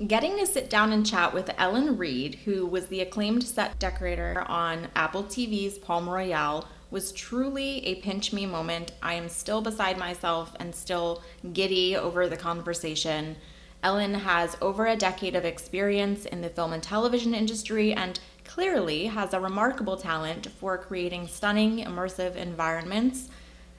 Getting to sit down and chat with Ellen Reede, who was the acclaimed set decorator on Apple TV's Palm Royale, was truly a pinch me moment. I am still beside myself and still giddy over the conversation. Ellen has over a decade of experience in the film and television industry and clearly has a remarkable talent for creating stunning, immersive environments.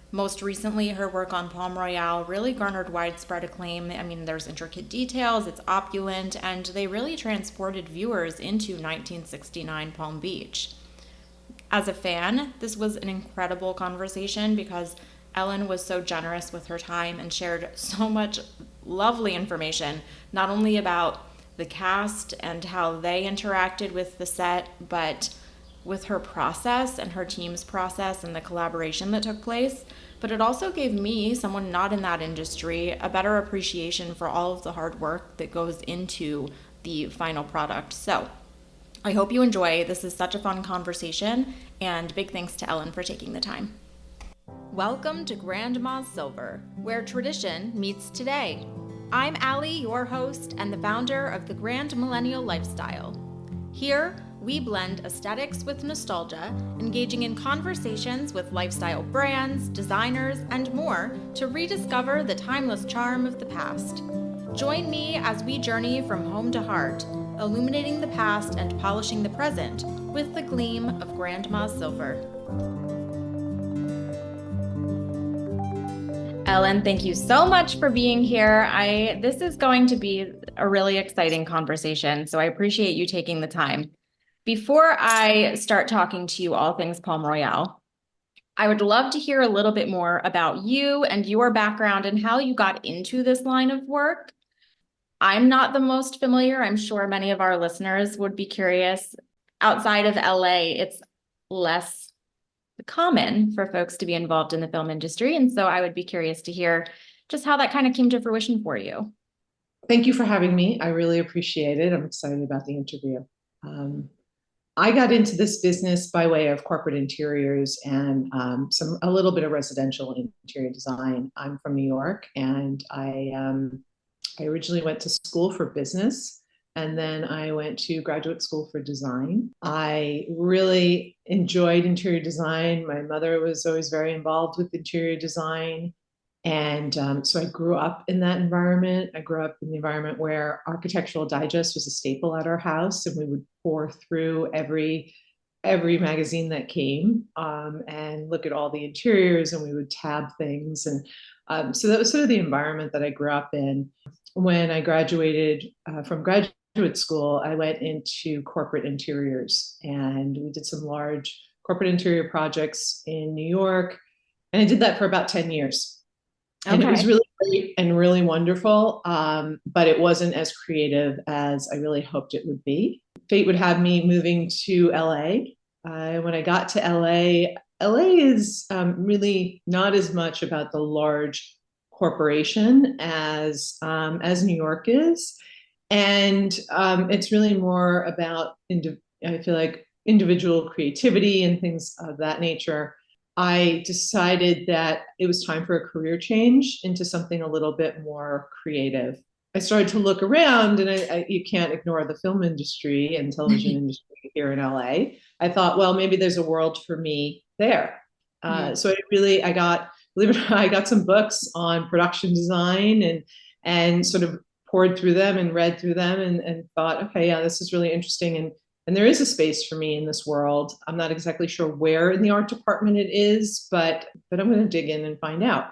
Most recently, her work on Palm Royale really garnered widespread acclaim. I mean, there's intricate details, it's opulent, and they really transported viewers into 1969 Palm Beach. As a fan, this was an incredible conversation because Ellen was so generous with her time and shared so much lovely information, not only about the cast and how they interacted with the set, but with her process and her team's process and the collaboration that took place. But it also gave me, someone not in that industry, a better appreciation for all of the hard work that goes into the final product. So I hope you enjoy. This is such a fun conversation, and big thanks to Ellen for taking the time. Welcome to Grandma's Silver, where tradition meets today. I'm Allie, your host and the founder of the Grand Millennial Lifestyle. Here, we blend aesthetics with nostalgia, engaging in conversations with lifestyle brands, designers, and more to rediscover the timeless charm of the past. Join me as we journey from home to heart, illuminating the past and polishing the present with the gleam of Grandma's Silver. Ellen, thank you so much for being here. This is going to be a really exciting conversation, so I appreciate you taking the time. Before I start talking to you all things Palm Royale, I would love to hear a little bit more about you and your background and how you got into this line of work. I'm not the most familiar. I'm sure many of our listeners would be curious. Outside of LA, it's less common for folks to be involved in the film industry. And so I would be curious to hear just how that kind of came to fruition for you. Thank you for having me. I really appreciate it. I'm excited about the interview. I got into this business by way of corporate interiors and a little bit of residential interior design. I'm from New York, and I originally went to school for business, and then I went to graduate school for design. I really enjoyed interior design. My mother was always very involved with interior design. And so I grew up in that environment. I grew up in the environment where Architectural Digest was a staple at our house, and we would pour through every magazine that came and look at all the interiors, and we would tab things. And so that was sort of the environment that I grew up in. When I graduated from graduate school, I went into corporate interiors, and we did some large corporate interior projects in New York. And I did that for about 10 years. And it was really great and really wonderful, but it wasn't as creative as I really hoped it would be. Fate would have me moving to LA. When I got to LA is really not as much about the large corporation as New York is. And it's really more about, I feel like, individual creativity and things of that nature. I decided that it was time for a career change into something a little bit more creative. I started to look around, and you can't ignore the film industry and television industry here in LA. I thought, well, maybe there's a world for me there. So I got, believe it or not, I got some books on production design and sort of poured through them and read through them and thought, okay, yeah, this is really interesting. And there is a space for me in this world. I'm not exactly sure where in the art department it is, but I'm going to dig in and find out.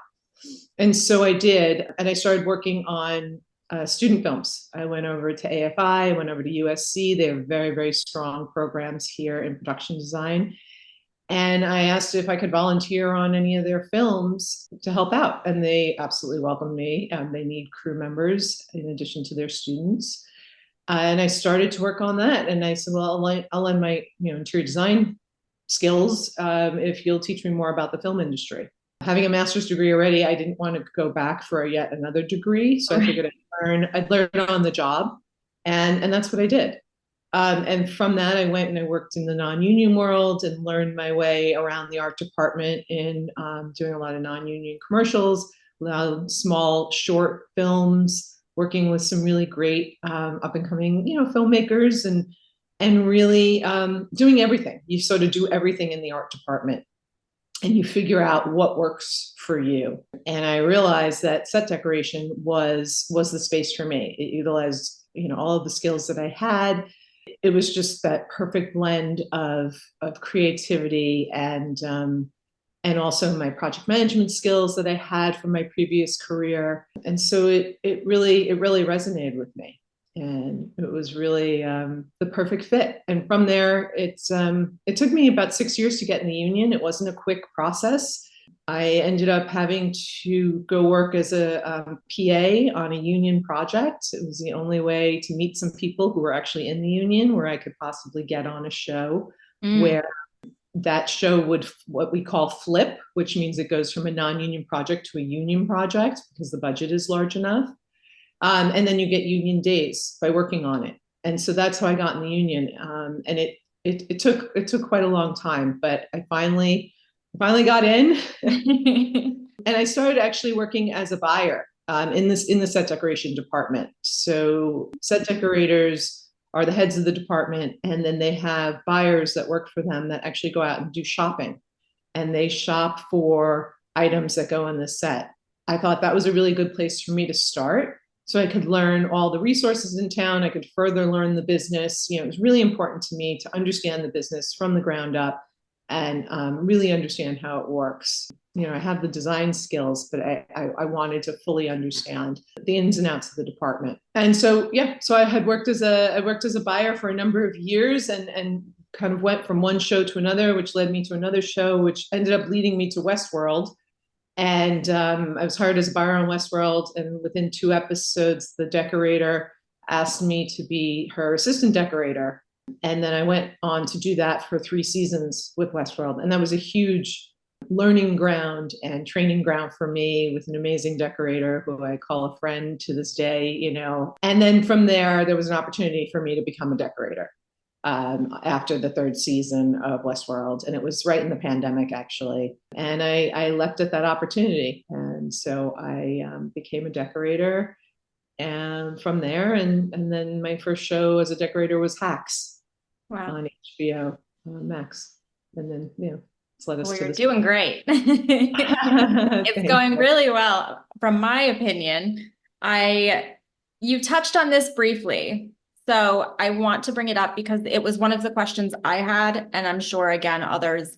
And so I did. And I started working on student films. I went over to AFI, I went over to USC. They have very, very strong programs here in production design. And I asked if I could volunteer on any of their films to help out. And they absolutely welcomed me. They need crew members in addition to their students. And I started to work on that. And I said, well, I'll lend my interior design skills if you'll teach me more about the film industry. Having a master's degree already, I didn't want to go back for yet another degree. So I figured I'd learn on the job. And that's what I did. And from that, I went and I worked in the non-union world and learned my way around the art department in doing a lot of non-union commercials, a lot of small short films, working with some really great up and coming, filmmakers and really doing everything. You sort of do everything in the art department and you figure out what works for you. And I realized that set decoration was the space for me. It utilized, all of the skills that I had. It was just that perfect blend of creativity and also my project management skills that I had from my previous career. And so it really resonated with me. And it was really the perfect fit. And from there, it took me about 6 years to get in the union. It wasn't a quick process. I ended up having to go work as a PA on a union project. It was the only way to meet some people who were actually in the union where I could possibly get on a show where that show would what we call flip, which means it goes from a non-union project to a union project because the budget is large enough. And then you get union days by working on it. And so that's how I got in the union. And it took quite a long time, but I finally got in. And I started actually working as a buyer in the set decoration department. So set decorators are the heads of the department, and then they have buyers that work for them that actually go out and do shopping, and they shop for items that go in the set. I thought that was a really good place for me to start, so I could learn all the resources in town. I could further learn the business. It was really important to me to understand the business from the ground up and really understand how it works. I have the design skills, but I wanted to fully understand the ins and outs of the department. And so, so I had worked as a buyer for a number of years and kind of went from one show to another, which led me to another show, which ended up leading me to Westworld. And I was hired as a buyer on Westworld. And within 2 episodes, the decorator asked me to be her assistant decorator. And then I went on to do that for 3 seasons with Westworld. And that was a huge learning ground and training ground for me with an amazing decorator who I call a friend to this day, And then from there was an opportunity for me to become a decorator after the 3rd season of Westworld. And it was right in the pandemic, actually. And I leapt at that opportunity. And so I became a decorator. And from there, and then my first show as a decorator was Hacks on HBO Max. And then, it's led us to you're this doing great. It's going really well. From my opinion, you touched on this briefly. So I want to bring it up because it was one of the questions I had, and I'm sure, again, others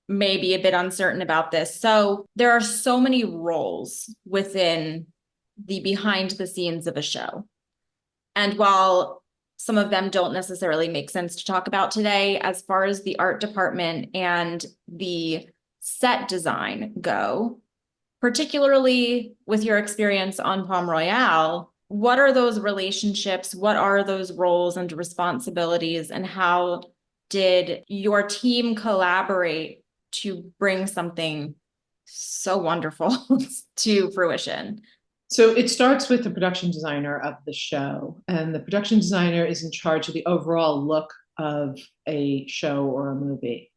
may be a bit uncertain about this. So there are so many roles within the behind the scenes of a show. And while some of them don't necessarily make sense to talk about today, as far as the art department and the set design go, particularly with your experience on Palm Royale, what are those relationships? What are those roles and responsibilities? And how did your team collaborate to bring something so wonderful to fruition? So it starts with the production designer of the show, and the production designer is in charge of the overall look of a show or a movie.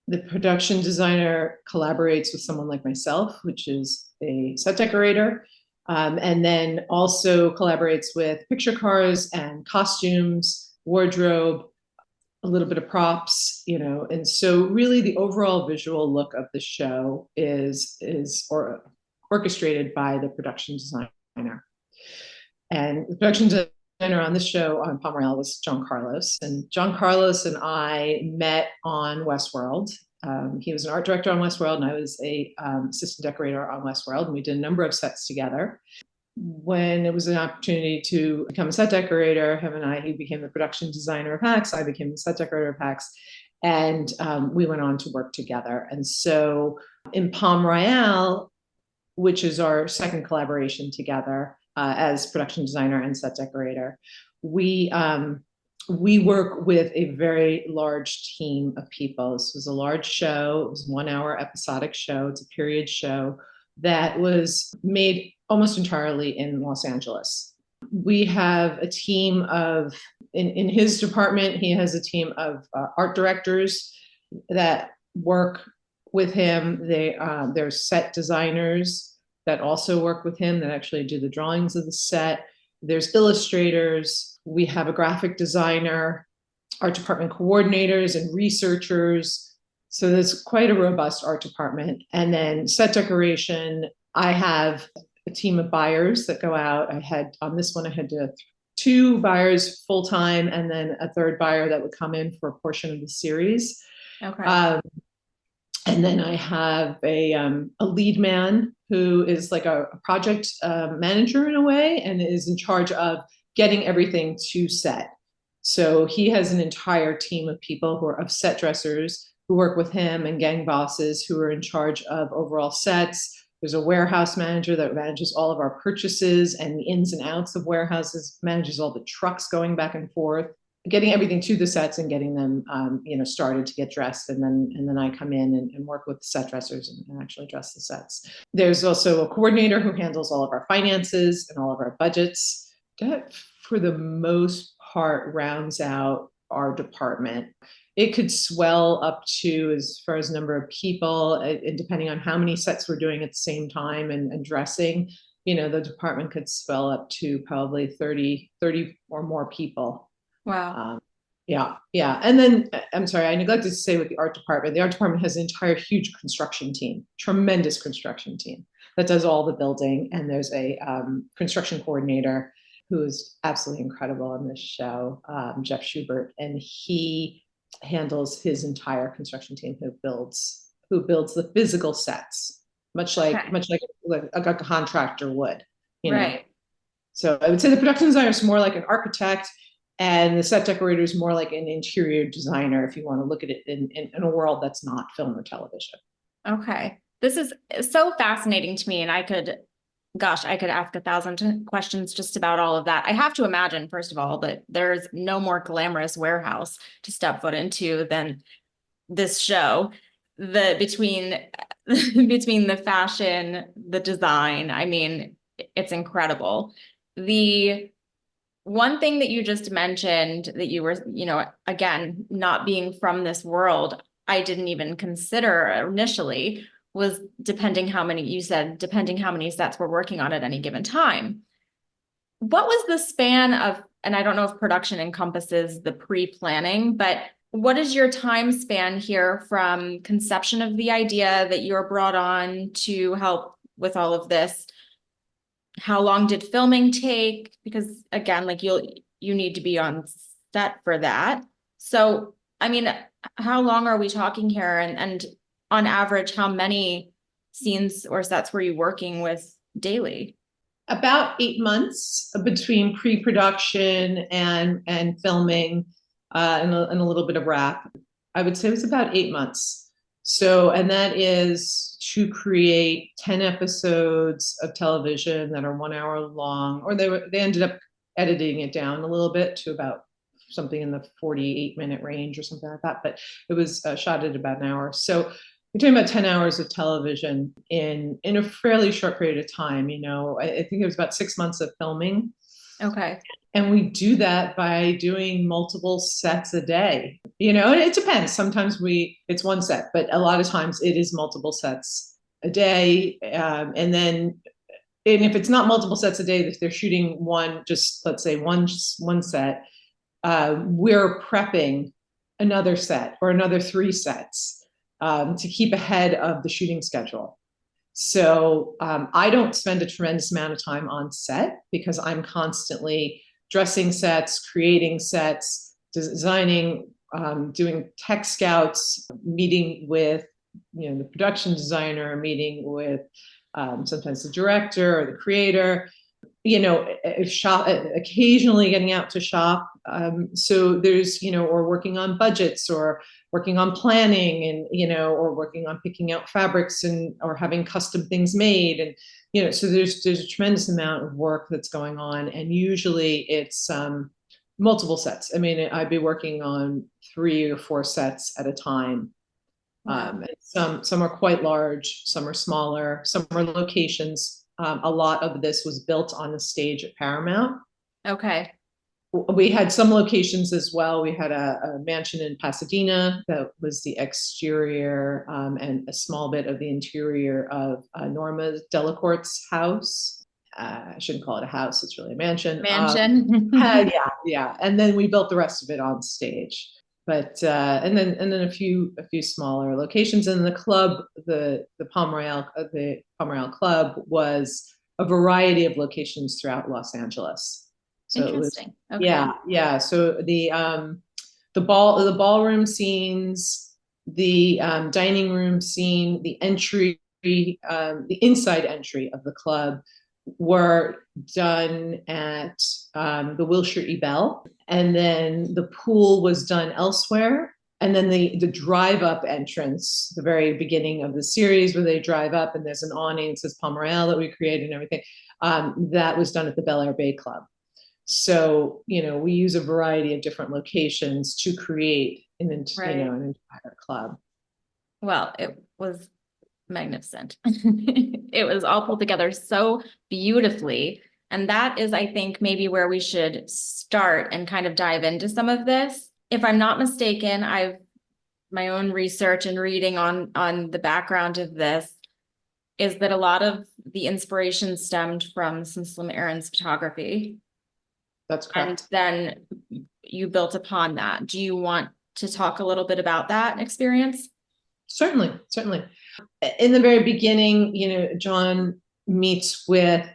The production designer collaborates with someone like myself, which is a set decorator, and then also collaborates with picture cars and costumes, wardrobe, a little bit of props, and so really the overall visual look of the show is orchestrated by the production designer. And the production designer on this show on Palm Royale was John Carlos. And John Carlos and I met on Westworld. He was an art director on Westworld, and I was a assistant decorator on Westworld. And we did a number of sets together. When it was an opportunity to become a set decorator, he became the production designer of Hacks. I became the set decorator of Hacks. And we went on to work together. And so in Palm Royale, which is our second collaboration together as production designer and set decorator, we work with a very large team of people. This was a large show. It was a 1-hour episodic show. It's a period show that was made almost entirely in Los Angeles. We have a team of, in his department, he has a team of art directors that work with him. They're set designers that also work with him that actually do the drawings of the set. There's illustrators. We have a graphic designer, art department coordinators and researchers. So there's quite a robust art department. And then set decoration, I have a team of buyers that go out. I had on this one, I had two buyers full time, and then a third buyer that would come in for a portion of the series. Okay. And then I have a lead man who is like a project manager in a way, and is in charge of getting everything to set. So he has an entire team of people who are of set dressers who work with him, and gang bosses who are in charge of overall sets. There's a warehouse manager that manages all of our purchases and the ins and outs of warehouses, manages all the trucks going back and forth, getting everything to the sets and getting them, started to get dressed. And then I come in and work with the set dressers and actually dress the sets. There's also a coordinator who handles all of our finances and all of our budgets. That, for the most part, rounds out our department. It could swell up to, as far as number of people, and depending on how many sets we're doing at the same time and dressing, the department could swell up to probably 30 or more people. Wow. Yeah. And then, I'm sorry, I neglected to say with the art department has an entire huge construction team, tremendous construction team that does all the building. And there's a construction coordinator who is absolutely incredible in this show, Jeff Schubert, and he handles his entire construction team who builds the physical sets, much like a contractor would, right. So I would say the production designer is more like an architect, and the set decorator is more like an interior designer, if you want to look at it in a world that's not film or television. Okay. This is so fascinating to me, and I could ask 1,000 questions just about all of that. I have to imagine, first of all, that there's no more glamorous warehouse to step foot into than this show. Between the fashion, the design, I mean, it's incredible. The one thing that you just mentioned, that you were, again, not being from this world, I didn't even consider initially, was depending how many sets we're working on at any given time. What was the span of, and I don't know if production encompasses the pre-planning, but what is your time span here from conception of the idea that you're brought on to help with all of this? How long did filming take? Because again, like you need to be on set for that. So, I mean, how long are we talking here? And on average, how many scenes or sets were you working with daily? About 8 months between pre-production and filming, and a little bit of wrap. I would say it was about 8 months. So, and that is to create 10 episodes of television that are 1 hour long, or they ended up editing it down a little bit to about something in the 48-minute range or something like that, but it was shot at about an hour. So we're talking about 10 hours of television in a fairly short period of time. I think it was about 6 months of filming. Okay. And we do that by doing multiple sets a day. It depends. Sometimes it's one set, but a lot of times it is multiple sets a day. And if it's not multiple sets a day, if they're shooting let's say one set, we're prepping another set or another 3 sets to keep ahead of the shooting schedule. So I don't spend a tremendous amount of time on set because I'm constantly dressing sets, creating sets, designing, doing tech scouts, meeting with the production designer, meeting with sometimes the director or the creator, occasionally getting out to shop. So there's, or working on budgets or working on planning and, or working on picking out fabrics or having custom things made. And, so there's a tremendous amount of work that's going on. And usually it's multiple sets. I mean, I'd be working on 3 or 4 sets at a time. Wow. Some are quite large, some are smaller, some are locations. A lot of this was built on the stage at Paramount. Okay. We had some locations as well. We had a mansion in Pasadena that was the exterior, and a small bit of the interior of Norma Delacorte's house. I shouldn't call it a house; it's really a mansion. Mansion. Yeah. And then we built the rest of it on stage. But and then a few smaller locations. And the club, the Palm Royale Club was a variety of locations throughout Los Angeles. So it was, Interesting. Okay. yeah. So the ballroom scenes, the dining room scene, the entry, the inside entry of the club were done at the Wilshire E. Bell, and then the pool was done elsewhere. And then the drive up entrance, the very beginning of the series where they drive up and there's an awning that says Palm Royale that we created and everything, that was done at the Bel Air Bay Club. So, we use a variety of different locations to create Right. an entire club. Well, it was magnificent. It was all pulled together so beautifully. And that is, I think, maybe where we should start and kind of dive into some of this. If I'm not mistaken, I've my own research and reading on the background of this is that a lot of the inspiration stemmed from some Slim Aaron's photography. That's And correct. then you built upon that. Do you want to talk a little bit about that experience? Certainly, certainly. In the very beginning, John meets with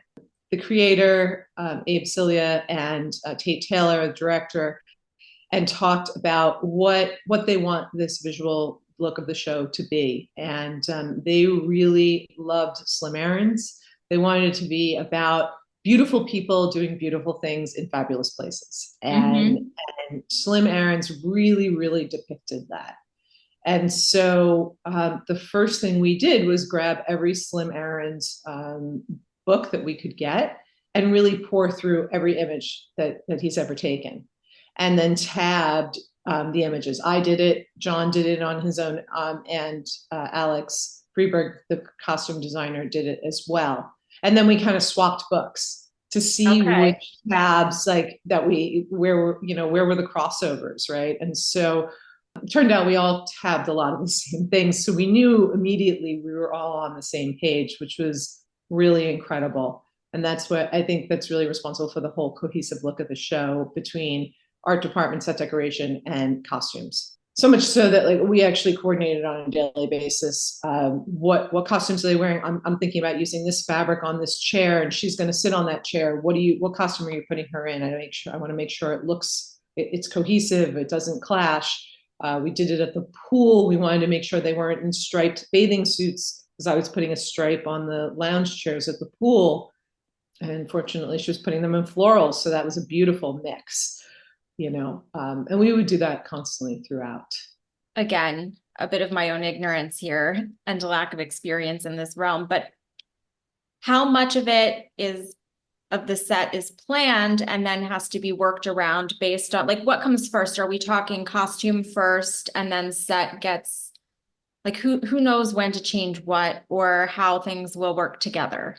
the creator, Abe Cilia, and Tate Taylor, the director, and talked about what they want this visual look of the show to be. And they really loved Slim Aaron's. They wanted it to be about beautiful people doing beautiful things in fabulous places. And Slim Aaron's really, really depicted that. And so the first thing we did was grab every Slim Aaron's book that we could get and really pour through every image that he's ever taken, and then tabbed the images. I did it, John did it on his own, and Alex Freeberg, the costume designer, did it as well. And then we kind of swapped books to see Okay. which tabs where were the crossovers, right? And so it turned out we all tabbed a lot of the same things. So we knew immediately we were all on the same page, which was really incredible. And that's what I think that's really responsible for the whole cohesive look of the show between art department, set decoration, and costumes. So much so that we actually coordinated on a daily basis. What costumes are they wearing? I'm thinking about using this fabric on this chair, and she's going to sit on that chair. What costume are you putting her in? I want to make sure it's cohesive. It doesn't clash. We did it at the pool. We wanted to make sure they weren't in striped bathing suits because I was putting a stripe on the lounge chairs at the pool. And unfortunately, she was putting them in florals. So that was a beautiful mix, and we would do that constantly throughout. Again, a bit of my own ignorance here and a lack of experience in this realm, but how much of the set is planned and then has to be worked around based on what comes first? Are we talking costume first and then set gets who knows when to change what or how things will work together?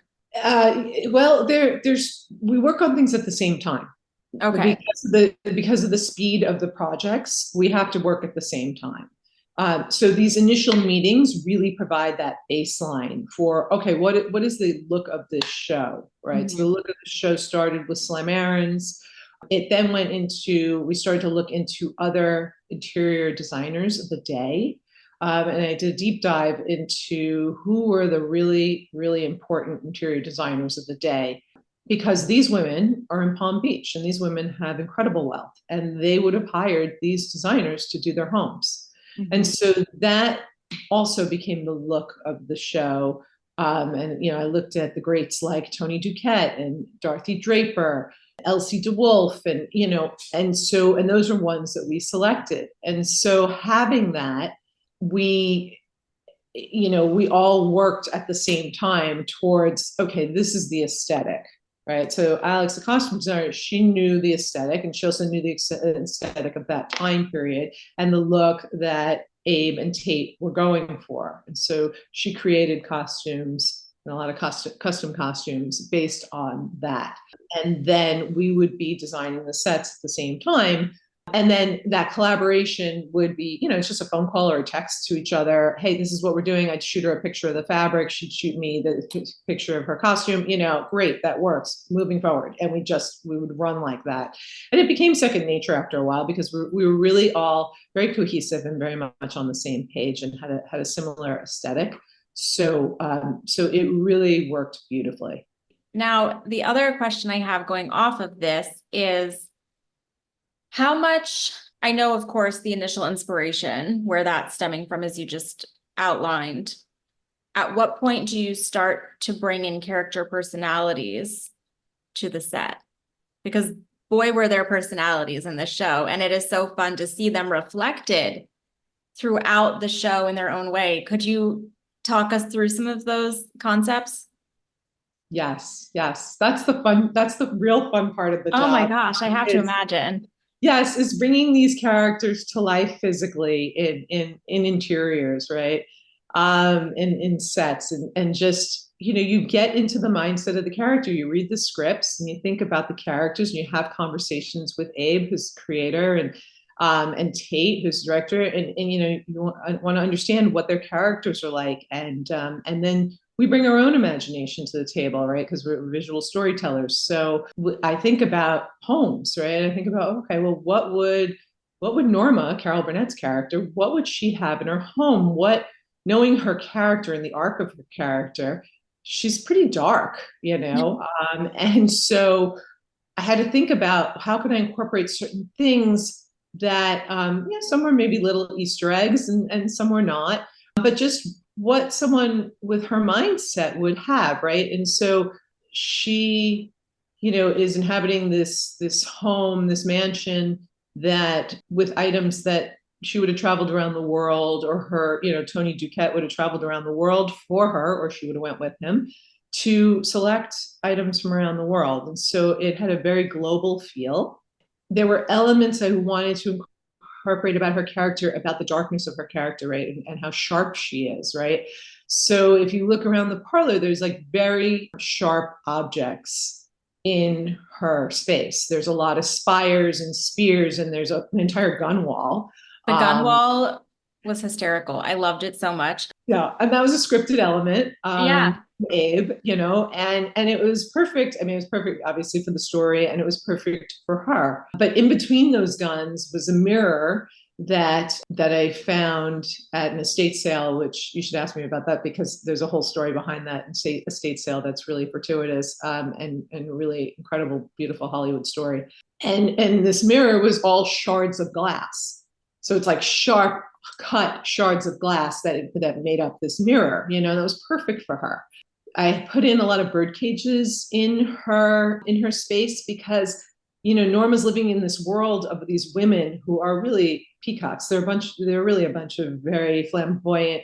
Well, we work on things at the same time. Okay. Because of the speed of the projects, we have to work at the same time. So these initial meetings really provide that baseline for, okay, what is the look of this show, right? So the look of the show started with Slim Aaron's. It then we started to look into other interior designers of the day. And I did a deep dive into who were the really, really important interior designers of the day, because these women are in Palm Beach and these women have incredible wealth and they would have hired these designers to do their homes. And so that also became the look of the show. And I looked at the greats like Tony Duquette and Dorothy Draper, Elsie DeWolf, and those are ones that we selected. And so having that, we all worked at the same time towards, okay, this is the aesthetic, right? So Alex, the costume designer, she knew the aesthetic, and she also knew the aesthetic of that time period and the look that Abe and Tate were going for. And so she created costumes and a lot of custom costumes based on that. And then we would be designing the sets at the same time. And then that collaboration would be, it's just a phone call or a text to each other. Hey, this is what we're doing. I'd shoot her a picture of the fabric. She'd shoot me the picture of her costume. Great, that works. Moving forward. And we would run like that. And it became second nature after a while because we were really all very cohesive and very much on the same page and had a similar aesthetic. So it really worked beautifully. Now, the other question I have going off of this is how much, I know, of course, the initial inspiration, where that's stemming from, as you just outlined. At what point do you start to bring in character personalities to the set? Because boy, were there personalities in the show, and it is so fun to see them reflected throughout the show in their own way. Could you talk us through some of those concepts? Yes. That's the real fun part of the job. Oh my gosh, I have to imagine. Yes, is bringing these characters to life physically in interiors, right? In sets and just, you get into the mindset of the character. You read the scripts and you think about the characters and you have conversations with Abe, who's creator, and Tate, who's director, and you want to understand what their characters are like, and then we bring our own imagination to the table, right? Because we're visual storytellers. So I think about homes, right? I think about, okay, well, what would Norma, Carol Burnett's character, what would she have in her home? Knowing her character and the arc of her character, she's pretty dark, and so I had to think about how can I incorporate certain things that, some were maybe little Easter eggs and some were not, but just what someone with her mindset would have, right? And so she, is inhabiting this home, this mansion that with items that she would have traveled around the world, or her, Tony Duquette would have traveled around the world for her, or she would have went with him to select items from around the world. And so it had a very global feel. There were elements I wanted to incorporate about her character, about the darkness of her character, right? And how sharp she is, right? So if you look around the parlor, there's like very sharp objects in her space. There's a lot of spires and spears, and there's an entire gun wall. The gun wall was hysterical. I loved it so much. Yeah, and that was a scripted element. Yeah. Abe, and it was perfect. I mean, it was perfect, obviously, for the story, and it was perfect for her. But in between those guns was a mirror that I found at an estate sale, which you should ask me about that because there's a whole story behind that estate sale that's really fortuitous, and really incredible, beautiful Hollywood story. And this mirror was all shards of glass. So it's like sharp cut shards of glass that made up this mirror, that was perfect for her. I put in a lot of bird cages in her space because, Norma's living in this world of these women who are really peacocks. They're really a bunch of very flamboyant,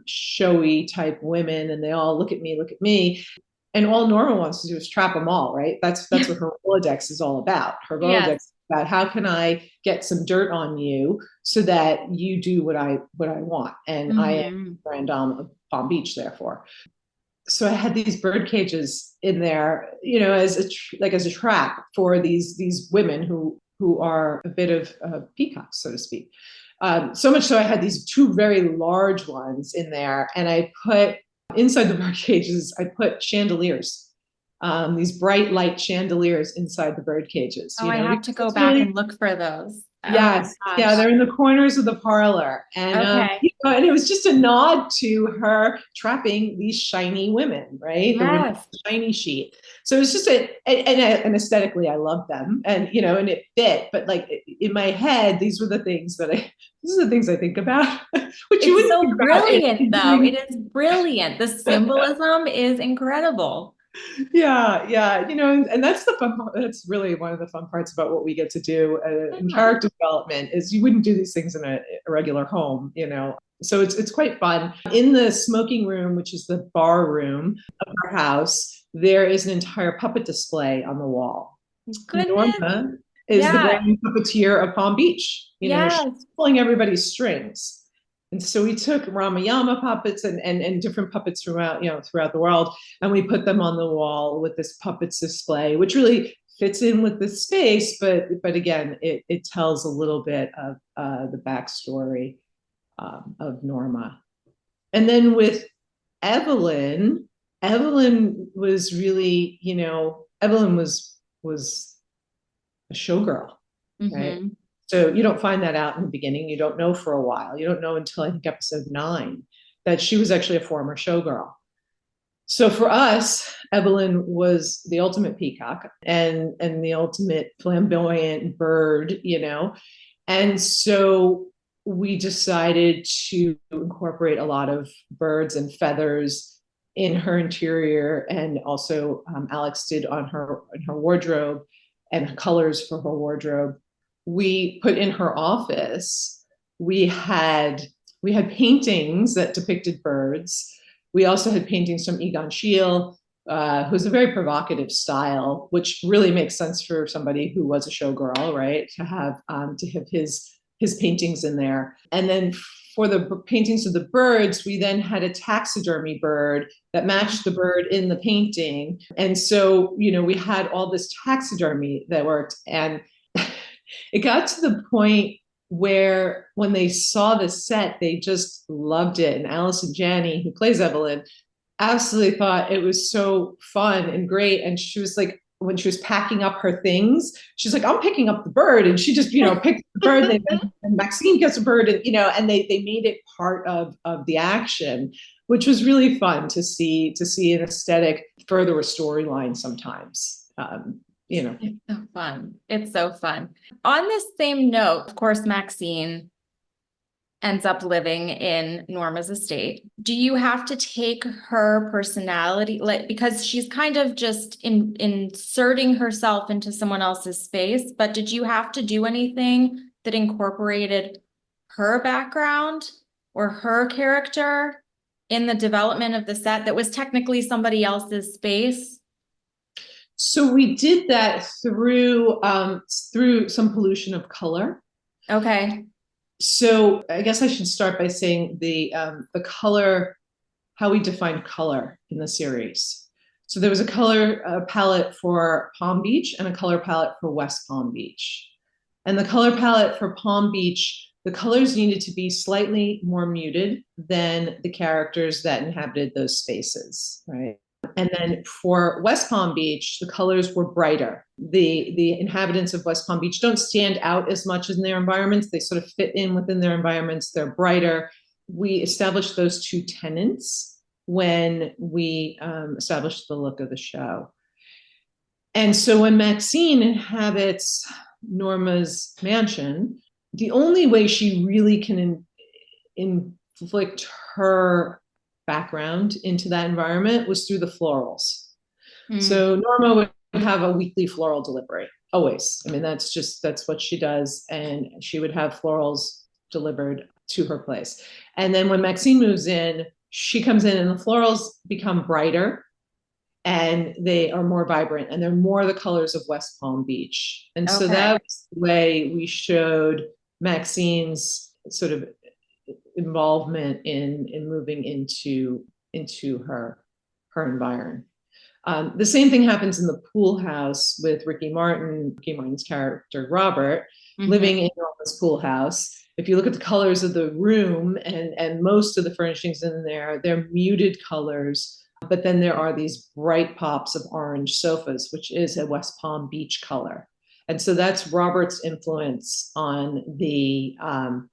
showy type women. And they all look at me. And all Norma wants to do is trap them all, right? That's what her Rolodex is all about. Her Rolodex is about how can I get some dirt on you so that you do what I want. And I am grand dame of Palm Beach, therefore. So I had these bird cages in there, as a trap for these women who are a bit of peacocks, so to speak. So much so I had these two very large ones in there, and I put inside the bird cages, I put chandeliers, these bright light chandeliers inside the bird cages. I have to go back and look for those. Yes. Yeah, they're in the corners of the parlor. And, and it was just a nod to her trapping these shiny women, right? Yes. The shiny sheet. So it was just and aesthetically, I loved them, and, and it fit. But like in my head, these are the things I think about, which you wouldn't think about. Brilliant, though. It is brilliant. The symbolism is incredible. Yeah, and that's the fun part. That's really one of the fun parts about what we get to do in character development is you wouldn't do these things in a regular home, So it's quite fun. In the smoking room, which is the bar room of our house, there is an entire puppet display on the wall. Goodness. Norma is the grand puppeteer of Palm Beach. She's pulling everybody's strings. And so we took Ramayama puppets and different puppets throughout, throughout the world, and we put them on the wall with this puppets display, which really fits in with the space, but again, it tells a little bit of the backstory of Norma. And then with Evelyn, Evelyn was really, Evelyn was a showgirl, right? Mm-hmm. So you don't find that out in the beginning. You don't know for a while. You don't know until I think episode 9 that she was actually a former showgirl. So for us, Evelyn was the ultimate peacock and the ultimate flamboyant bird, And so we decided to incorporate a lot of birds and feathers in her interior, and also Alex did on her wardrobe and colors for her wardrobe. We put in her office. We had paintings that depicted birds. We also had paintings from Egon Schiele, who's a very provocative style, which really makes sense for somebody who was a showgirl, right? To have his paintings in there. And then for the paintings of the birds, we then had a taxidermy bird that matched the bird in the painting. And so, we had all this taxidermy that worked. And it got to the point where when they saw the set, they just loved it. And Allison Janney, who plays Evelyn, absolutely thought it was so fun and great. And she was like, when she was packing up her things, she's like, I'm picking up the bird. And she just, picked the bird, and Maxine gets a bird, and they made it part of the action, which was really fun to see an aesthetic further a storyline sometimes. It's so fun. It's so fun. On this same note, of course, Maxine ends up living in Norma's estate. Do you have to take her personality, because she's kind of just inserting herself into someone else's space, but did you have to do anything that incorporated her background or her character in the development of the set that was technically somebody else's space? So we did that through some pollution of color. Okay. So I guess I should start by saying the color, how we define color in the series. So there was a color palette for Palm Beach and a color palette for West Palm Beach. And the color palette for Palm Beach, the colors needed to be slightly more muted than the characters that inhabited those spaces, right? And then for West Palm Beach, the colors were brighter. The inhabitants of West Palm Beach don't stand out as much in their environments. They sort of fit in within their environments. They're brighter. We established those two tenets when we established the look of the show. And so when Maxine inhabits Norma's mansion, the only way she really can inflict her background into that environment was through the florals. So Norma would have a weekly floral delivery, always. I mean, that's what she does. And she would have florals delivered to her place. And then when Maxine moves in, she comes in and the florals become brighter and they are more vibrant and they're more the colors of West Palm Beach. And so that was the way we showed Maxine's sort of involvement in moving into her environment. The same thing happens in the pool house with Ricky Martin's character Robert, living in Norma's pool house. If you look at the colors of the room and most of the furnishings in there, they're muted colors, but then there are these bright pops of orange sofas, which is a West Palm Beach color. And so that's Robert's influence on the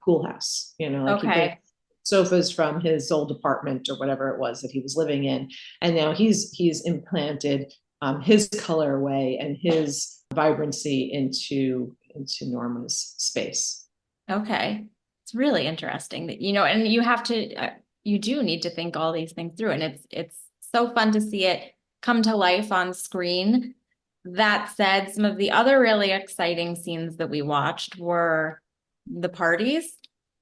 pool house. He gets sofas from his old apartment or whatever it was that he was living in, and now he's implanted his colorway and his vibrancy into Norma's space. Okay, it's really interesting that and you have to you do need to think all these things through, and it's so fun to see it come to life on screen. That said, some of the other really exciting scenes that we watched were the parties.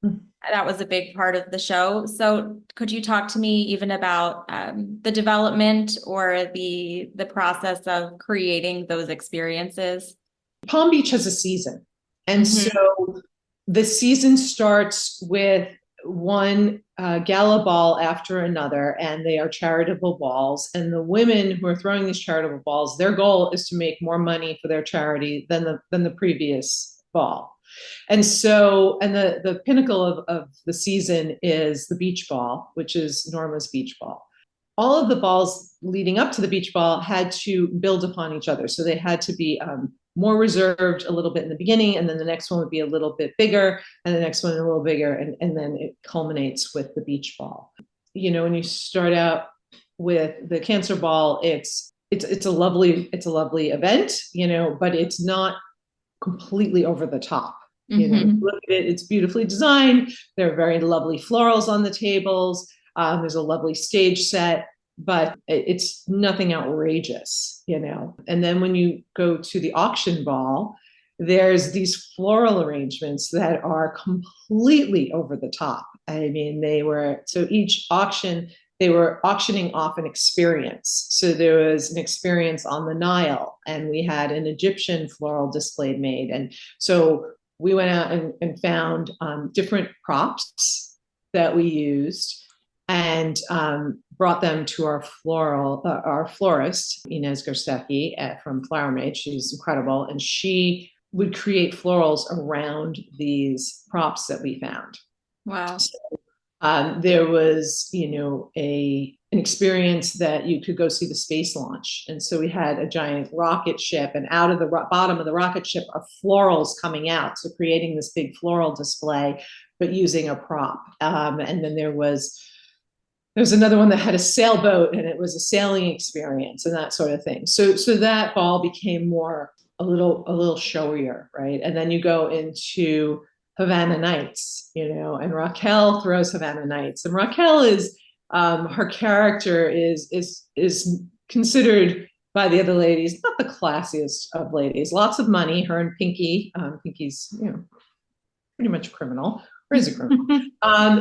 That was a big part of the show. So could you talk to me even about the development or the process of creating those experiences? Palm Beach has a season. And so the season starts with one gala ball after another, and they are charitable balls. And the women who are throwing these charitable balls, their goal is to make more money for their charity than the previous ball. And so, and the pinnacle of the season is the beach ball, which is Norma's beach ball. All of the balls leading up to the beach ball had to build upon each other. So they had to be more reserved a little bit in the beginning, and then the next one would be a little bit bigger, and the next one a little bigger, and then it culminates with the beach ball. You know, when you start out with the cancer ball, it's a lovely event, you know, but it's not completely over the top. You know, look at it, it's beautifully designed. There are very lovely florals on the tables. There's a lovely stage set, but it's nothing outrageous, you know. And then when you go to the auction ball, there's these floral arrangements that are completely over the top. I mean, so each auction, they were auctioning off an experience. So there was an experience on the Nile, and we had an Egyptian floral display made. And so we went out and found different props that we used, and brought them to our florist, Inez Garstecki from Flower Made. She's incredible. And she would create florals around these props that we found. Wow. So, there was, you know, an experience that you could go see the space launch. And so we had a giant rocket ship, and out of the bottom of the rocket ship are florals coming out. So creating this big floral display, but using a prop. And then there's another one that had a sailboat, and it was a sailing experience and that sort of thing. So that ball became a little showier, right? And then you go into Havana Nights, you know, and Raquel throws Havana Nights. And Raquel is, her character is considered by the other ladies not the classiest of ladies. Lots of money. Her and Pinky. Pinky's, you know, pretty much a criminal. Or is a criminal.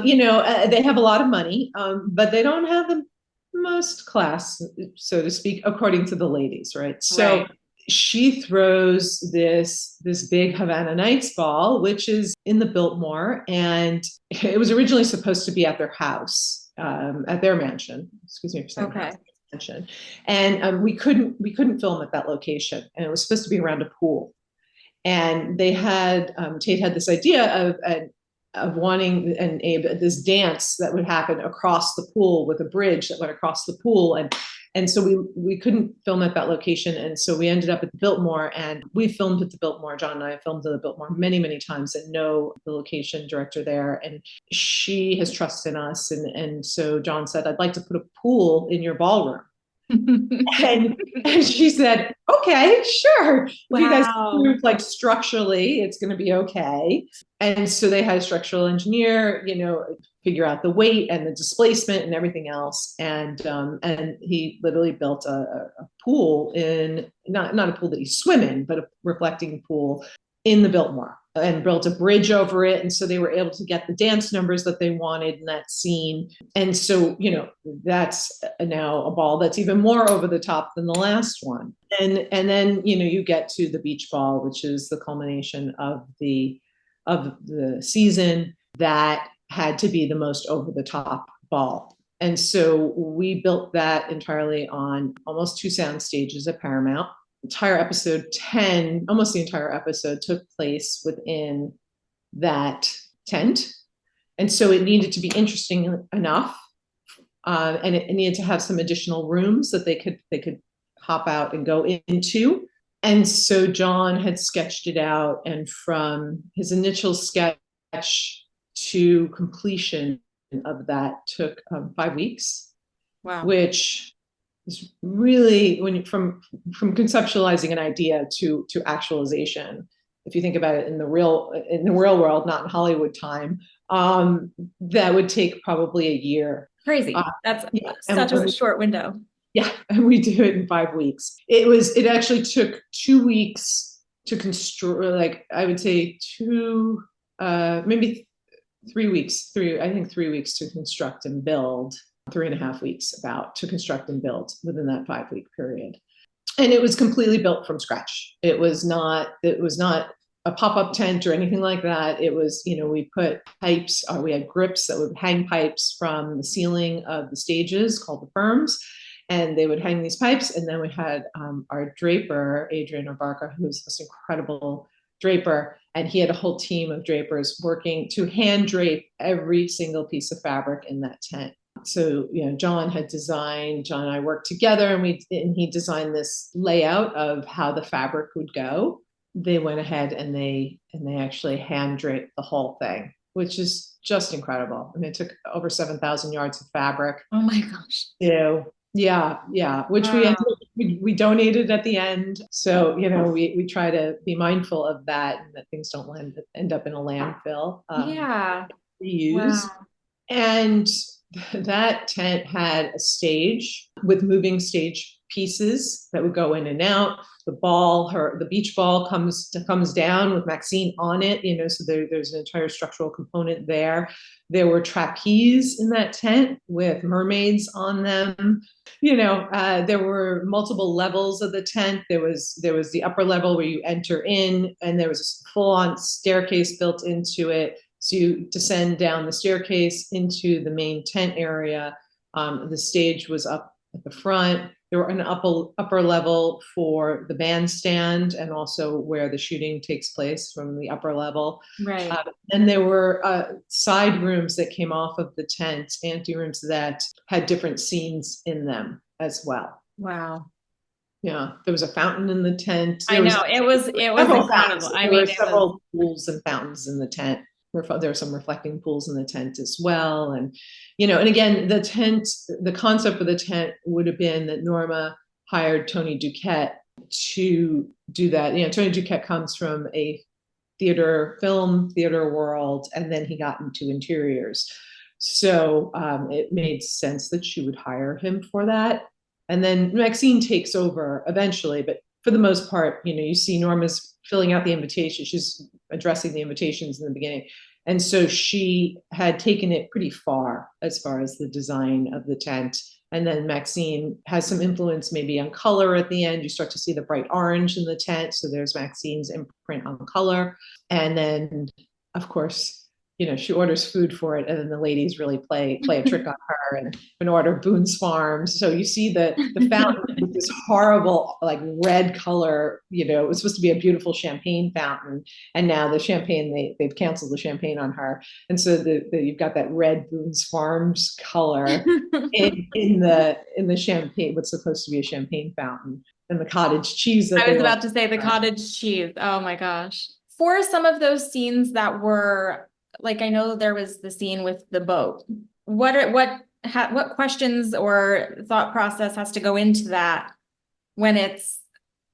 You know, they have a lot of money, but they don't have the most class, so to speak, according to the ladies, right? So right. She throws this big Havana Nights ball, which is in the Biltmore, and it was originally supposed to be at their house, at their mansion. Excuse me for saying okay. mansion. And we couldn't film at that location, and it was supposed to be around a pool. And they had Tate had this idea of wanting this dance that would happen across the pool, with a bridge that went across the pool, and so we couldn't film at that location, and so we ended up at the Biltmore, and we filmed at the Biltmore. John and I filmed at the Biltmore many times, and know the location director there, and she has trust in us, and so John said, "I'd like to put a pool in your ballroom." and she said, "Okay, sure. Wow. If you guys prove, like, structurally it's going to be okay." And so they had a structural engineer, you know, figure out the weight and the displacement and everything else. And he literally built a pool in, not a pool that you swim in, but a reflecting pool in the Biltmore, and built a bridge over it. And so they were able to get the dance numbers that they wanted in that scene. And so, you know, that's now a ball that's even more over the top than the last one. And then, you know, you get to the beach ball, which is the culmination of the season, that had to be the most over the top ball. And so we built that entirely on almost 2 sound stages at Paramount. Entire episode 10, almost the entire episode, took place within that tent. And so it needed to be interesting enough, and it needed to have some additional rooms that they could hop out and go into. And so John had sketched it out, and from his initial sketch to completion of that took 5 weeks. Wow. Which is really, from conceptualizing an idea to actualization, if you think about it in the real world, not in Hollywood time, that would take probably a year. Crazy. That's such a short window. Yeah, and we do it in 5 weeks. It actually took 2 weeks to construct, like, I would say maybe 3 weeks, 3 weeks to construct and build, 3.5 weeks about to construct and build within that 5 week period. And it was completely built from scratch. It was not a pop-up tent or anything like that. It was, we put pipes, or we had grips that would hang pipes from the ceiling of the stages called the firms, and they would hang these pipes. And then we had our draper, Adrian Abarca, who's this incredible draper, and he had a whole team of drapers working to hand drape every single piece of fabric in that tent. So, John and I worked together, and he designed this layout of how the fabric would go. They went ahead and they actually hand draped the whole thing, which is just incredible. I mean, it took over 7,000 yards of fabric. Oh my gosh. Yeah, which we donated at the end. So, we try to be mindful of that, and that things don't end up in a landfill. Yeah. Reuse. Wow. And that tent had a stage with moving stage pieces that would go in and out. The beach ball comes down with Maxine on it, so there's an entire structural component there. There were trapeze in that tent with mermaids on them. There were multiple levels of the tent. There was the upper level where you enter in, and there was a full-on staircase built into it. So you descend down the staircase into the main tent area. The stage was up at the front. There were an upper level for the bandstand, and also where the shooting takes place from the upper level. Right. And there were side rooms that came off of the tent, ante rooms that had different scenes in them as well. Wow. Yeah, there was a fountain in the tent. I know, it was incredible. There were several pools and fountains in the tent. There were some reflecting pools in the tent as well. And, and again, the concept of the tent would have been that Norma hired Tony Duquette to do that. Tony Duquette comes from a film theater world, and then he got into interiors. So it made sense that she would hire him for that. And then Maxine takes over eventually, but for the most part, you see Norma's filling out the invitation. She's addressing the invitations in the beginning. And so she had taken it pretty far as the design of the tent. And then Maxine has some influence maybe on color at the end. You start to see the bright orange in the tent. So there's Maxine's imprint on color. And then, of course, she orders food for it, and then the ladies really play a trick on her and order Boone's Farms. So you see the fountain with this horrible like red color. It was supposed to be a beautiful champagne fountain, and now the champagne they've canceled the champagne on her, and so you've got that red Boone's Farms color in the champagne, what's supposed to be a champagne fountain, and the cottage cheese. I was about to say the cottage cheese. Oh my gosh! For some of those scenes that were, like, I know there was the scene with the boat. What questions or thought process has to go into that when it's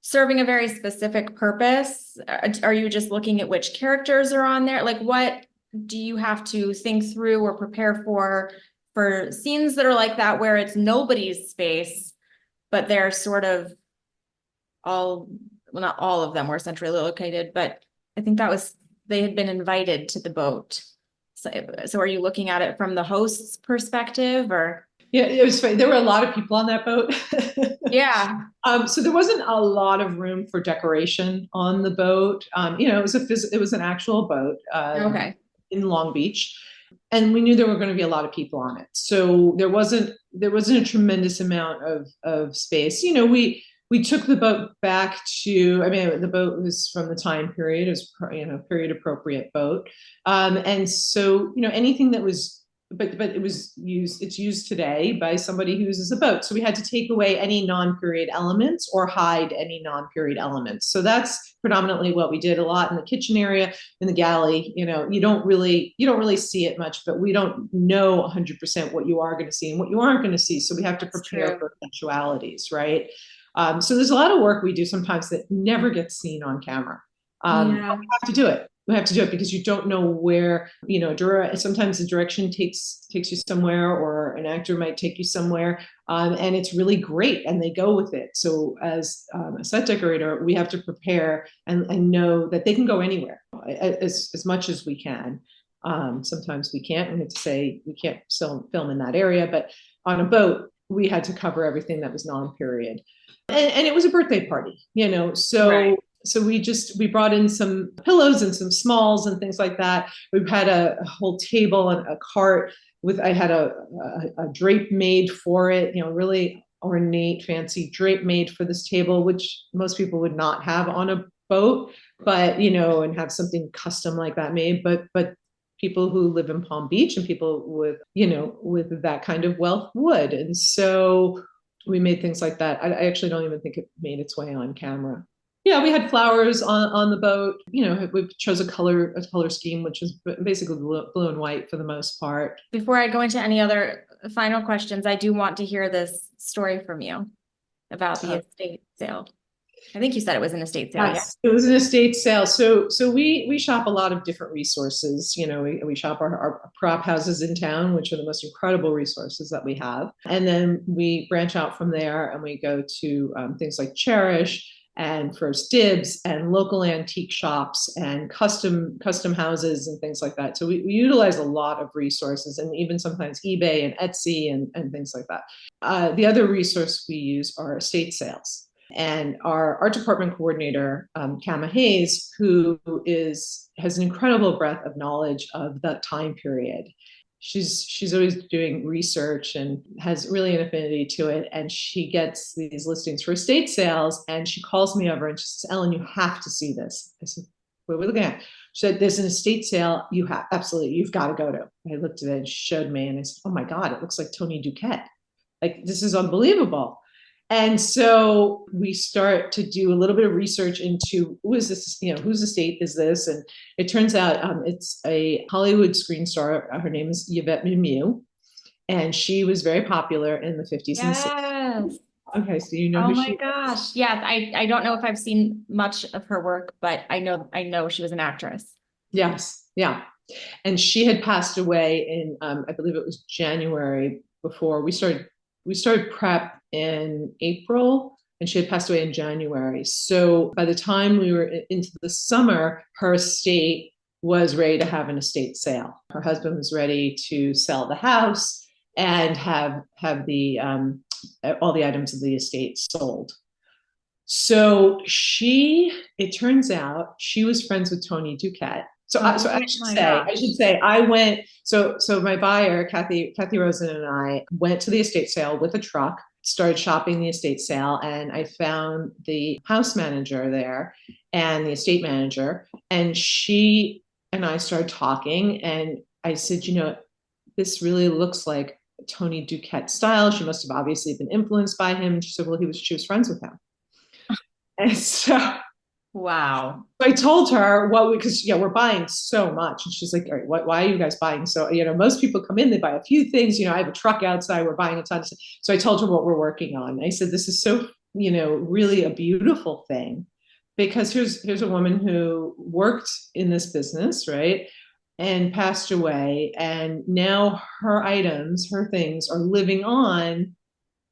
serving a very specific purpose? Are you just looking at which characters are on there? Like, what do you have to think through or prepare for scenes that are like that, where it's nobody's space, but they're sort of well, not all of them were centrally located, but I think they had been invited to the boat. So are you looking at it from the host's perspective, or? Yeah, it was funny. There were a lot of people on that boat. Yeah. So there wasn't a lot of room for decoration on the boat. It was an actual boat. Okay. In Long Beach, and we knew there were going to be a lot of people on it. So there wasn't a tremendous amount of space. We took the boat back to, the boat was from the time period, it was, period appropriate boat. And so, anything that was, but it's used today by somebody who uses a boat. So we had to take away any non-period elements or hide any non-period elements. So that's predominantly what we did a lot in the kitchen area, in the galley. You don't really see it much, but we don't know 100% what you are going to see and what you aren't going to see. So we have to prepare for eventualities, right? So there's a lot of work we do sometimes that never gets seen on camera. We have to do it. We have to do it because you don't know where, sometimes the direction takes you somewhere, or an actor might take you somewhere, and it's really great and they go with it. So as a set decorator, we have to prepare and know that they can go anywhere as much as we can. Sometimes we can't. We have to say we can't film in that area, but on a boat, we had to cover everything that was non-period. And it was a birthday party, so we brought in some pillows and some smalls and things like that. We've had a whole table and a cart with, I had a drape made for it, really ornate, fancy drape made for this table, which most people would not have on a boat, but, and have something custom like that made. But people who live in Palm Beach and people with, with that kind of wealth would. And so we made things like that. I actually don't even think it made its way on camera. Yeah, we had flowers on the boat. We chose a color scheme, which is basically blue and white for the most part. Before I go into any other final questions, I do want to hear this story from you about the estate sale. I think you said it was an estate sale. Yes, yeah? It was an estate sale. So we shop a lot of different resources. We shop our prop houses in town, which are the most incredible resources that we have. And then we branch out from there and we go to things like Cherish and First Dibs and local antique shops and custom houses and things like that. So we utilize a lot of resources, and even sometimes eBay and Etsy and things like that. The other resource we use are estate sales. And our art department coordinator, Kama Hayes, who has an incredible breadth of knowledge of that time period. She's always doing research and has really an affinity to it. And she gets these listings for estate sales, and she calls me over and she says, "Ellen, you have to see this." I said, "What are we looking at?" She said, "There's an estate sale. You've got to go to." I looked at it and she showed me, and I said, "Oh my God, it looks like Tony Duquette. Like, this is unbelievable." And so we start to do a little bit of research into who is this, whose estate is this? And it turns out it's a Hollywood screen star. Her name is Yvette Mimieux, and she was very popular in the 50s and 60s. Okay, so you know who she is. Oh my gosh. Yes, I don't know if I've seen much of her work, but I know she was an actress. Yes, yeah. And she had passed away in, I believe it was January before we started prep in April, and she had passed away in January. So by the time we were into the summer, her estate was ready to have an estate sale. Her husband was ready to sell the house and have the all the items of the estate sold. So it turns out she was friends with Tony Duquette. So I should say I went. So my buyer, Kathy Rosen, and I went to the estate sale with a truck, started shopping the estate sale, and I found the house manager there and the estate manager, and she and I started talking, and I said, this really looks like Tony Duquette style. She must have obviously been influenced by him. She said, well, she was friends with him. And so wow. I told her because we're buying so much, and she's like, all right, why are you guys buying so? Most people come in, they buy a few things. I have a truck outside, we're buying a ton of stuff. So I told her what we're working on. I said, this is so really a beautiful thing, because here's a woman who worked in this business, right, and passed away, and now her things are living on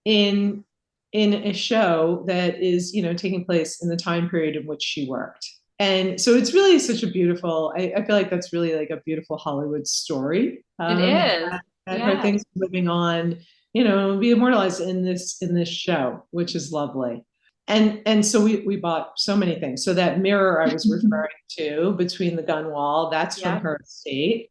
in a show that is, taking place in the time period in which she worked. And so it's really such a beautiful, I feel like that's really like a beautiful Hollywood story. It is. And her things living on, be immortalized in this show, which is lovely. And so we bought so many things. So that mirror I was referring to between the gun wall, that's from her estate.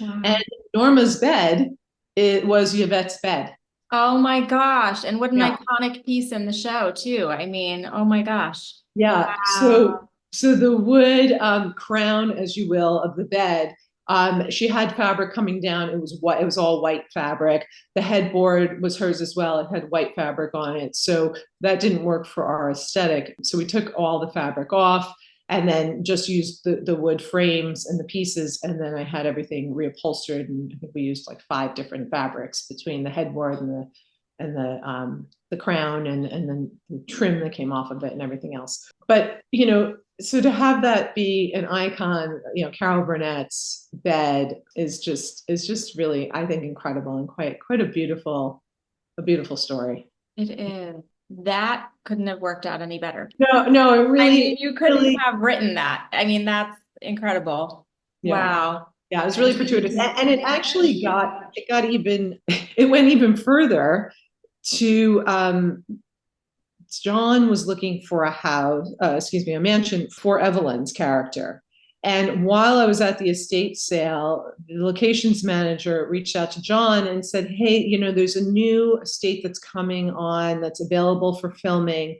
Wow. And Norma's bed, it was Yvette's bed. Oh my gosh. And what an iconic piece in the show too. I mean, oh my gosh. Yeah. Wow. So the wood crown, as you will, of the bed, she had fabric coming down. It was white. It was all white fabric. The headboard was hers as well. It had white fabric on it. So that didn't work for our aesthetic. So we took all the fabric off and then just used the wood frames and the pieces. And then I had everything reupholstered. And I think we used like 5 different fabrics between the headboard and the crown and then the trim that came off of it and everything else. But, so to have that be an icon, Carol Burnett's bed is just really, I think, incredible and quite a beautiful story. It is. That couldn't have worked out any better. No, it really. I mean, you couldn't have written that. I mean, that's incredible. Yeah. Wow. Yeah, it was really fortuitous, and it actually went even further to John was looking for a mansion for Evelyn's character. And while I was at the estate sale, the locations manager reached out to John and said, hey, there's a new estate that's coming on that's available for filming.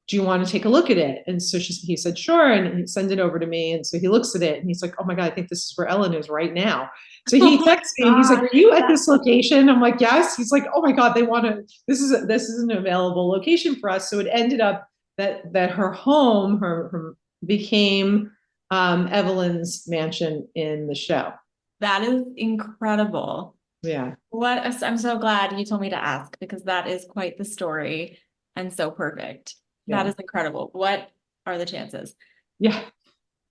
Do you want to take a look at it? And so he said, sure. And he sent it over to me. And so he looks at it and he's like, oh my God, I think this is where Ellen is right now. So he texts me and he's like, are you at this location? I'm like, yes. He's like, oh my God, this is an available location for us. So it ended up that her home, her became Evelyn's mansion in the show. That is incredible. Yeah. I'm so glad you told me to ask, because that is quite the story and so perfect. That is incredible. What are the chances? Yeah.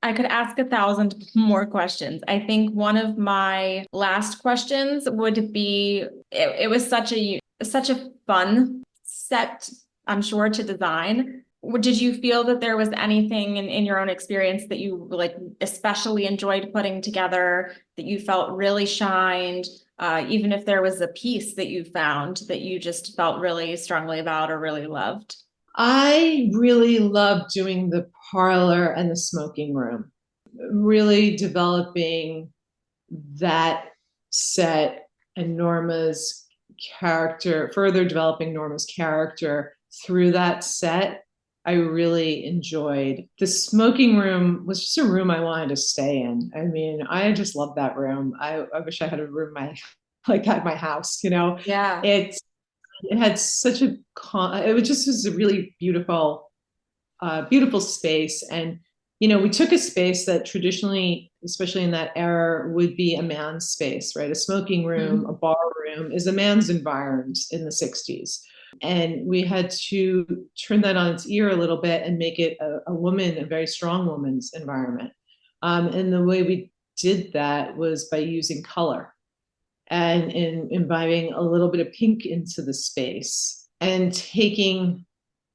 I could ask 1,000 more questions. I think one of my last questions would be, it was such a fun set, I'm sure, to design. Did you feel that there was anything in your own experience that you like especially enjoyed putting together, that you felt really shined, even if there was a piece that you found that you just felt really strongly about or really loved? I really loved doing the parlor and the smoking room, really developing that set and Norma's character, further developing Norma's character through that set. I really enjoyed. The smoking room was just a room I wanted to stay in. I mean, I just love that room. I wish I had a room like that in my house, Yeah. It had such it was a really beautiful space. And, we took a space that traditionally, especially in that era, would be a man's space, right? A smoking room, a bar room is a man's environment in the 60s. And we had to turn that on its ear a little bit and make it a very strong woman's environment. And the way we did that was by using color and in imbibing a little bit of pink into the space and taking,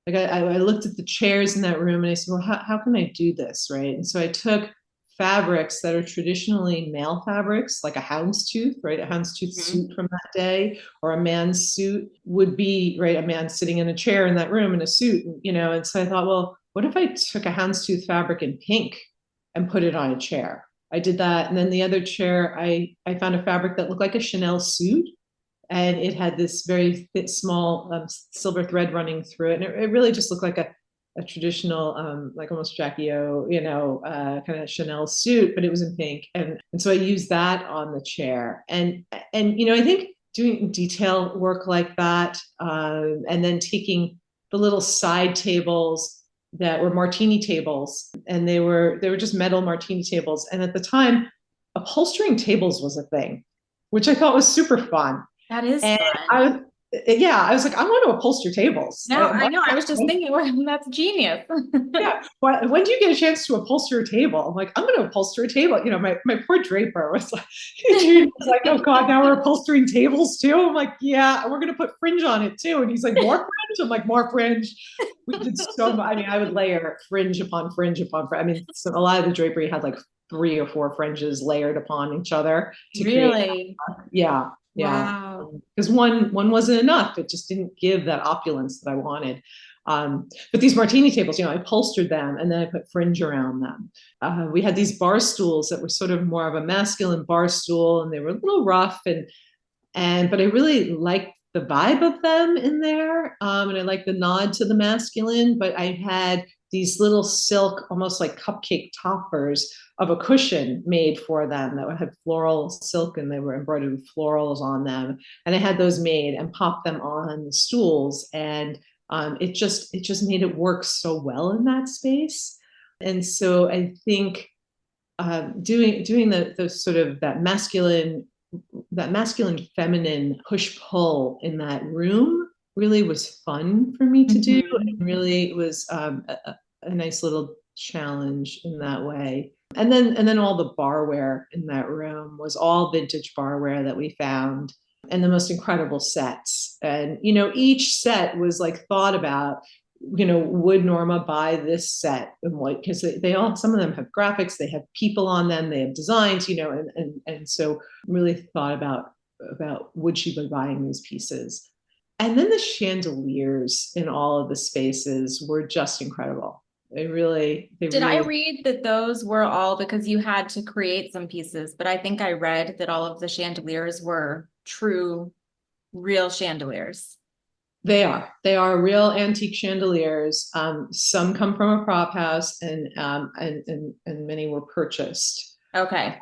like I looked at the chairs in that room and I said, well, how can I do this, right? And so I took fabrics that are traditionally male fabrics, like a houndstooth, right? A houndstooth suit from that day, or a man's suit would be, right, a man sitting in a chair in that room in a suit, and so I thought, well, what if I took a houndstooth fabric in pink and put it on a chair? I did that. And then the other chair, I found a fabric that looked like a Chanel suit. And it had this very small silver thread running through it. And it really just looked like a traditional, like almost Jackie O, kind of Chanel suit, but it was in pink. And so I used that on the chair. And I think doing detail work like that, and then taking the little side tables that were martini tables, and they were just metal martini tables. And at the time, upholstering tables was a thing, which I thought was super fun. That is And fun. I was like, I want to upholster tables. No, I know. I was just thinking, well, that's genius. Yeah. When do you get a chance to upholster a table? I'm like, I'm going to upholster a table. My poor draper was like, oh God, now we're upholstering tables too. I'm like, yeah, we're going to put fringe on it too. And he's like, more fringe? I'm like, more fringe. We did so much. I mean, I would layer fringe upon fringe upon fringe. I mean, a lot of the drapery had like 3 or 4 fringes layered upon each other to Really? create. Yeah. Yeah. Wow. Because one wasn't enough. It just didn't give that opulence that I wanted. But these martini tables, I upholstered them and then I put fringe around them. We had these bar stools that were sort of more of a masculine bar stool, and they were a little rough, but I really liked the vibe of them in there. And I liked the nod to the masculine, but I had these little silk, almost like cupcake toppers of a cushion made for them that had floral silk, and they were embroidered with florals on them. And I had those made and popped them on the stools. And it just made it work so well in that space. And so I think doing the sort of that masculine feminine push pull in that room really was fun for me to do, and really was a nice little challenge in that way. And then all the barware in that room was all vintage barware that we found, and the most incredible sets. And each set was like thought about, would Norma buy this set, and what, because they all, some of them have graphics, they have people on them, they have designs, and so really thought about would she be buying these pieces. And then the chandeliers in all of the spaces were just incredible. They Did I really, read that those were all because you had to create some pieces, but I think I read that all of the chandeliers were true, real chandeliers. they are real antique chandeliers. Some come from a prop house, and many were purchased. Okay.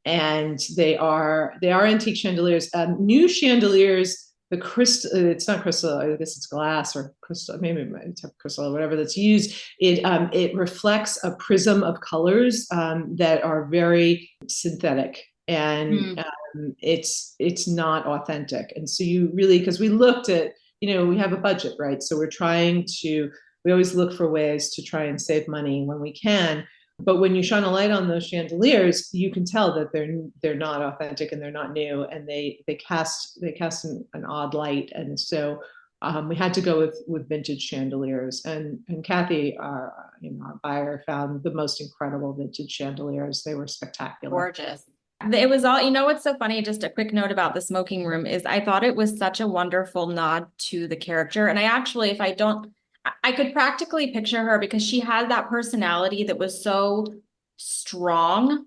And they are antique chandeliers. New chandeliers, the crystal, it's not crystal, I guess it's glass or crystal, maybe it's crystal or whatever that's used. It reflects a prism of colors that are very synthetic, and Mm. it's not authentic. And so you really, because we looked at, we have a budget, right? So we always look for ways to try and save money when we can. But when you shine a light on those chandeliers, you can tell that they're not authentic and they're not new, and they cast an odd light. And so we had to go with vintage chandeliers. And Kathy, our buyer, found the most incredible vintage chandeliers. They were spectacular. Gorgeous. It was all, what's so funny, just a quick note about the smoking room is I thought it was such a wonderful nod to the character. And I actually, if I don't, I could practically picture her because she had that personality that was so strong.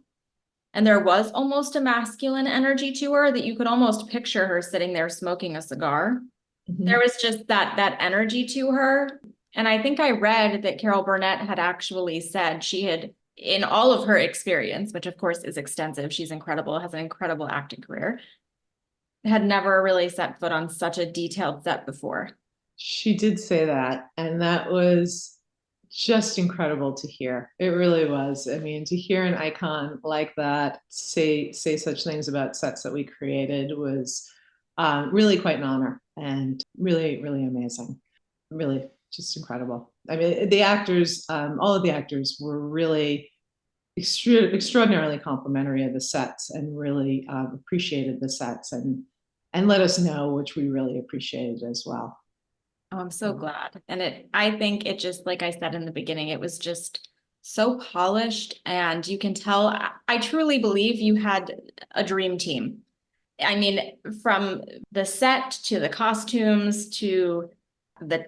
And there was almost a masculine energy to her that you could almost picture her sitting there smoking a cigar. There Mhm. was just that energy to her. And I think I read that Carol Burnett had actually said she had, in all of her experience, which of course is extensive, she's incredible, has an incredible acting career, had never really set foot on such a detailed set before. She did say that, and that was just incredible to hear. It really was. I mean, to hear an icon like that say such things about sets that we created was really quite an honor, and really, really amazing. Really just incredible. I mean, the actors, all of the actors were really extraordinarily complimentary of the sets, and really appreciated the sets, and let us know, which we really appreciated as well. Oh, I'm so glad. And I think it just, like I said in the beginning, it was just so polished, and you can tell, I truly believe you had a dream team. I mean, from the set to the costumes to the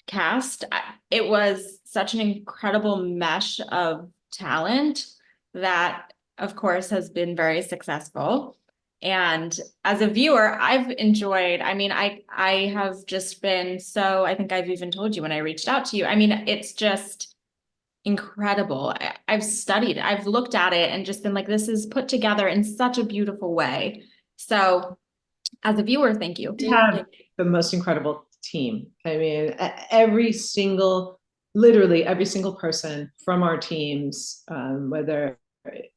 cast, it was such an incredible mesh of talent that, of course, has been very successful. And as a viewer, I've enjoyed, I mean, I have just been so, I think I've even told you when I reached out to you. I mean, it's just incredible. I've studied, I've looked at it and just been like, this is put together in such a beautiful way. So as a viewer, thank you. We have the most incredible team. I mean, literally every single person from our teams, whether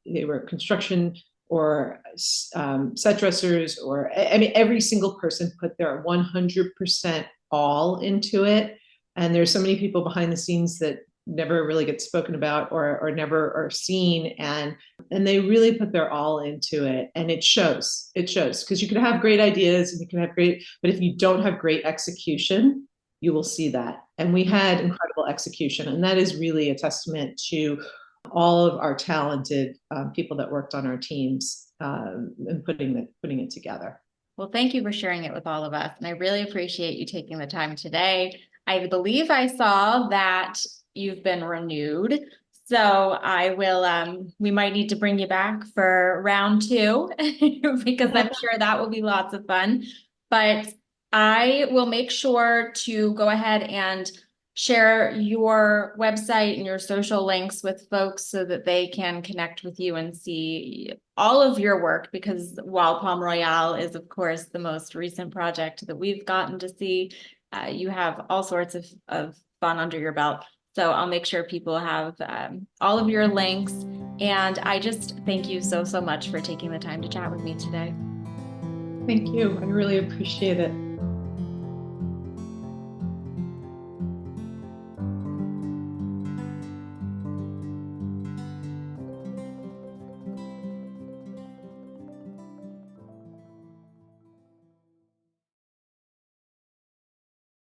they were construction or set dressers, or I mean, every single person put their 100% all into it. And there's so many people behind the scenes that never really get spoken about, or never are seen, and they really put their all into it, and it shows because you can have great ideas, and you can have great, but if you don't have great execution, you will see that. And we had incredible execution, and that is really a testament to all of our talented people that worked on our teams, and putting it together. Well, thank you for sharing it with all of us. And I really appreciate you taking the time today. I believe I saw that you've been renewed. So I will, we might need to bring you back for round two because I'm sure that will be lots of fun. But I will make sure to go ahead and share your website and your social links with folks so that they can connect with you and see all of your work, because while Palm Royale is, of course, the most recent project that we've gotten to see, you have all sorts of fun under your belt. So I'll make sure people have all of your links. And I just thank you so, so much for taking the time to chat with me today. Thank you. I really appreciate it.